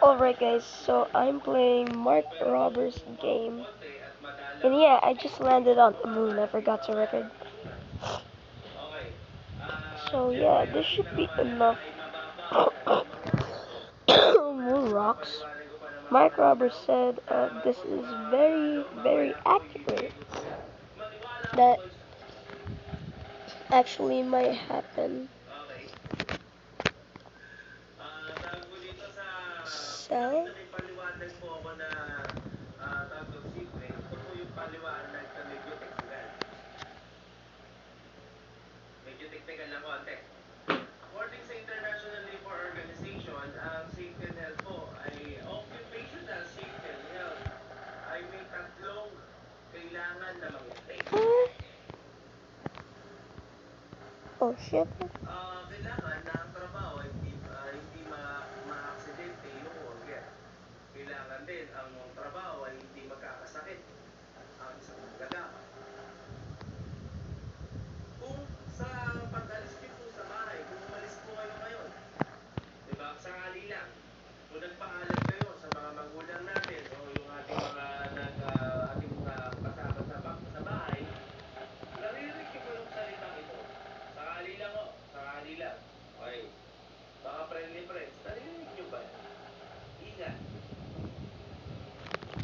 Alright guys, so I'm playing Mark Roberts' game. And yeah, I just landed on the moon, I forgot to record. So yeah, this should be enough. Moon rocks. Mark Roberts said this is very, very accurate. That actually might happen. So, oh shit.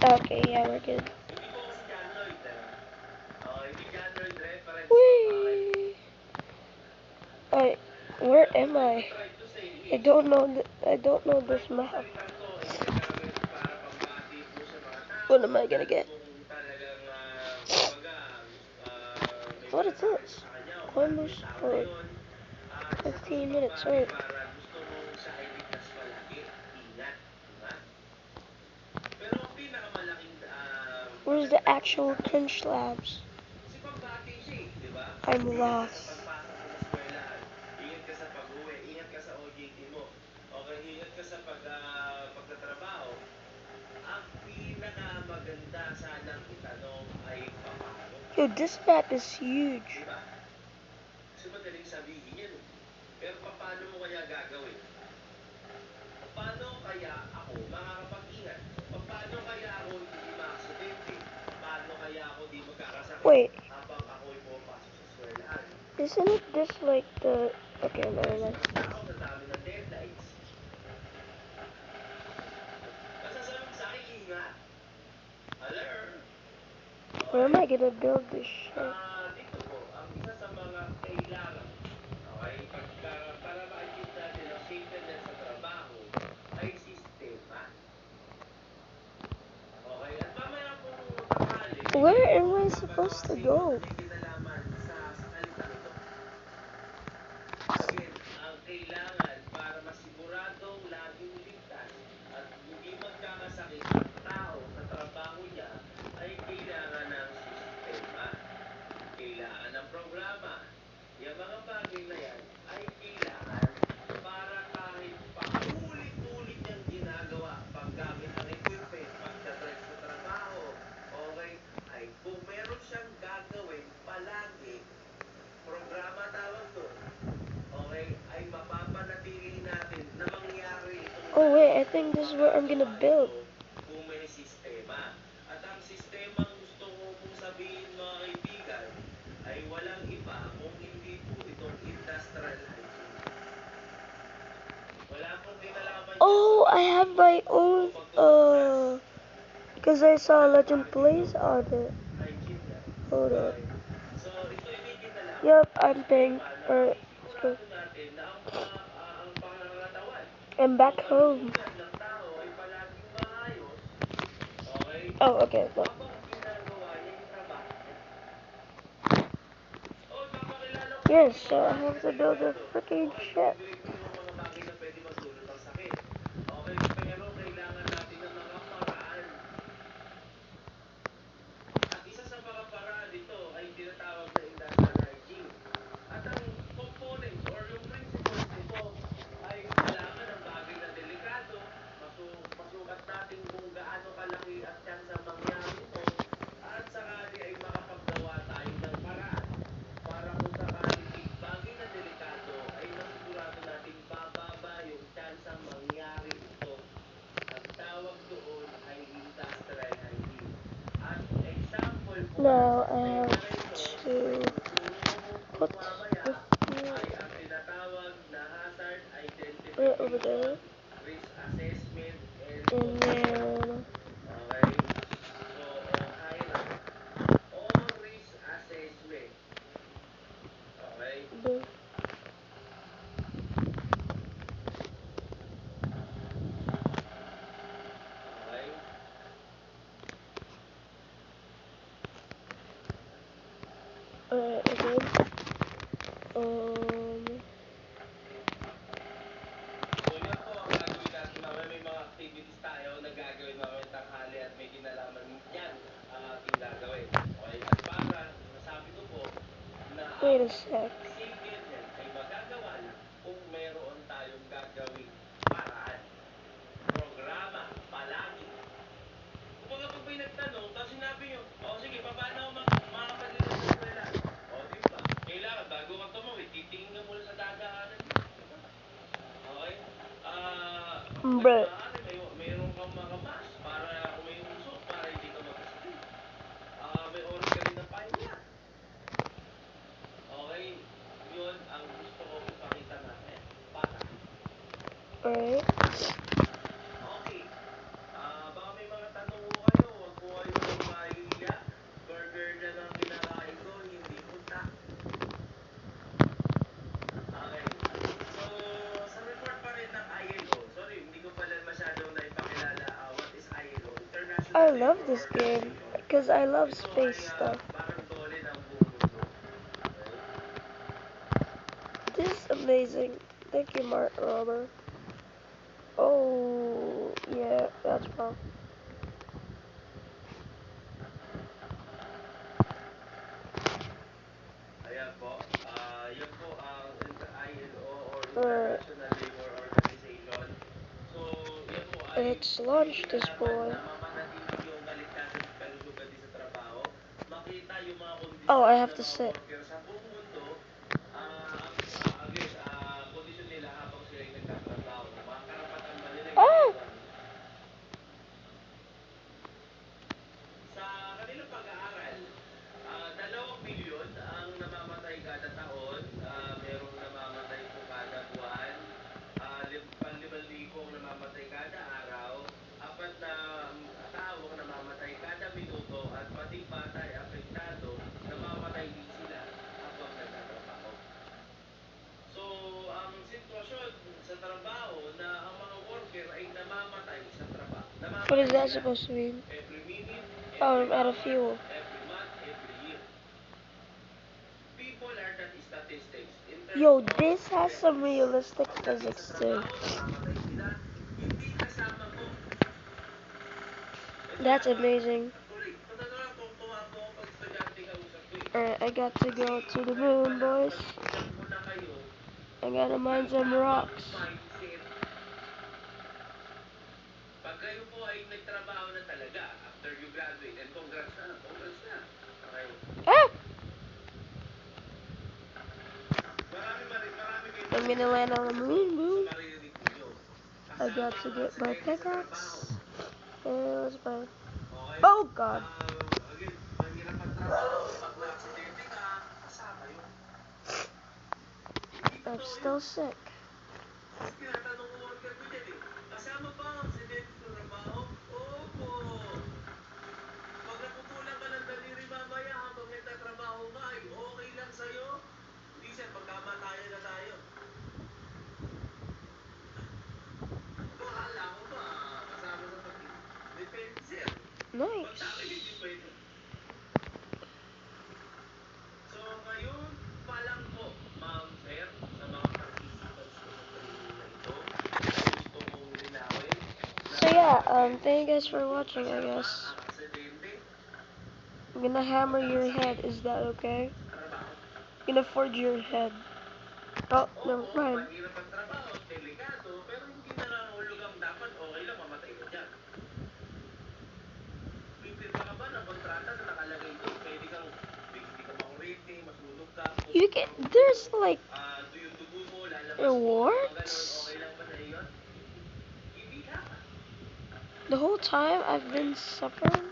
Okay, yeah, we're good. Whee! Alright, where am I? I don't know. I don't know this map. What am I gonna get? What is this? Columbus for 15 minutes. Alright. Where's the actual cringe slabs? I'm lost. Yo, this map is huge. Wait. Isn't it this like the... Okay, never mind. Where am I gonna build this shit? Where am I supposed to go? Oh wait, I think this is where I'm gonna build. Oh, I have my own, because I saw Legend Plays on it. Hold up. Yup, I'm paying for it. Let's go. I'm back home. Oh, okay, look. Yes, so I have to build a freaking ship. Now I have to put the fuel right over there. And then the again. Wait a sec. Bruh. Alright. I love this game because I love space stuff. This is amazing. Thank you, Mark Robert. Oh, yeah, that's wrong. Let's launch this boy. Oh, I have to sit. Oh! What is that supposed to mean? Oh, I'm out of fuel. Yo, this has some realistic physics too. That's amazing. Alright, I got to go to the moon, boys. I gotta mine some rocks. Ah! I'm gonna land on the moon, boom. I got to get my pickaxe. And let's buy. Oh god. I'm still sick. Nice. So yeah, thank you guys for watching, I guess. I'm gonna hammer your head, is that okay? I'm gonna forge your head. Oh, never mind. You get, there's like rewards? The whole time I've been suffering?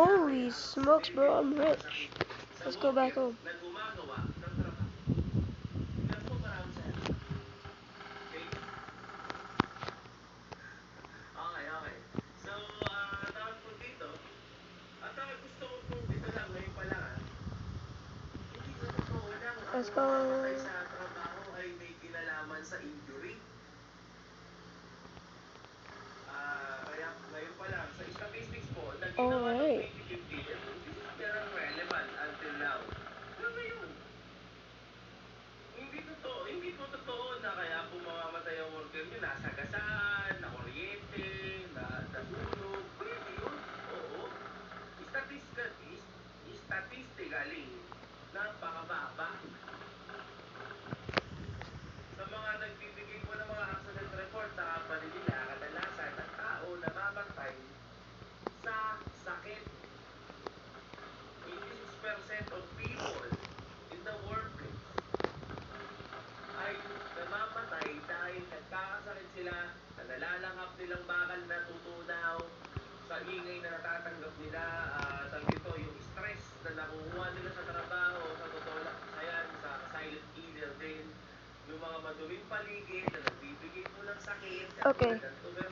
Holy smokes, bro, I'm rich. Let's go back home. Let's go. Alright. Okay,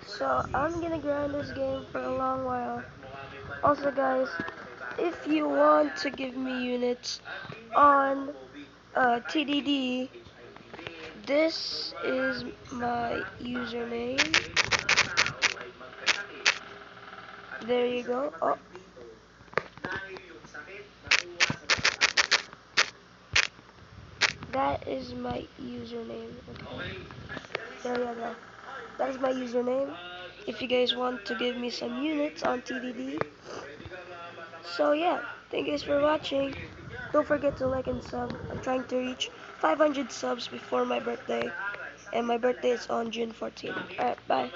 so I'm gonna grind this game for a long while. Also, guys, if you want to give me units on TDD, this is my username. There you go. Oh. That is my username. Okay. There you go. That is my username. If you guys want to give me some units on TDD. So yeah, thank you guys for watching. Don't forget to like and sub. I'm trying to reach 500 subs before my birthday. And my birthday is on June 14th. Alright, bye.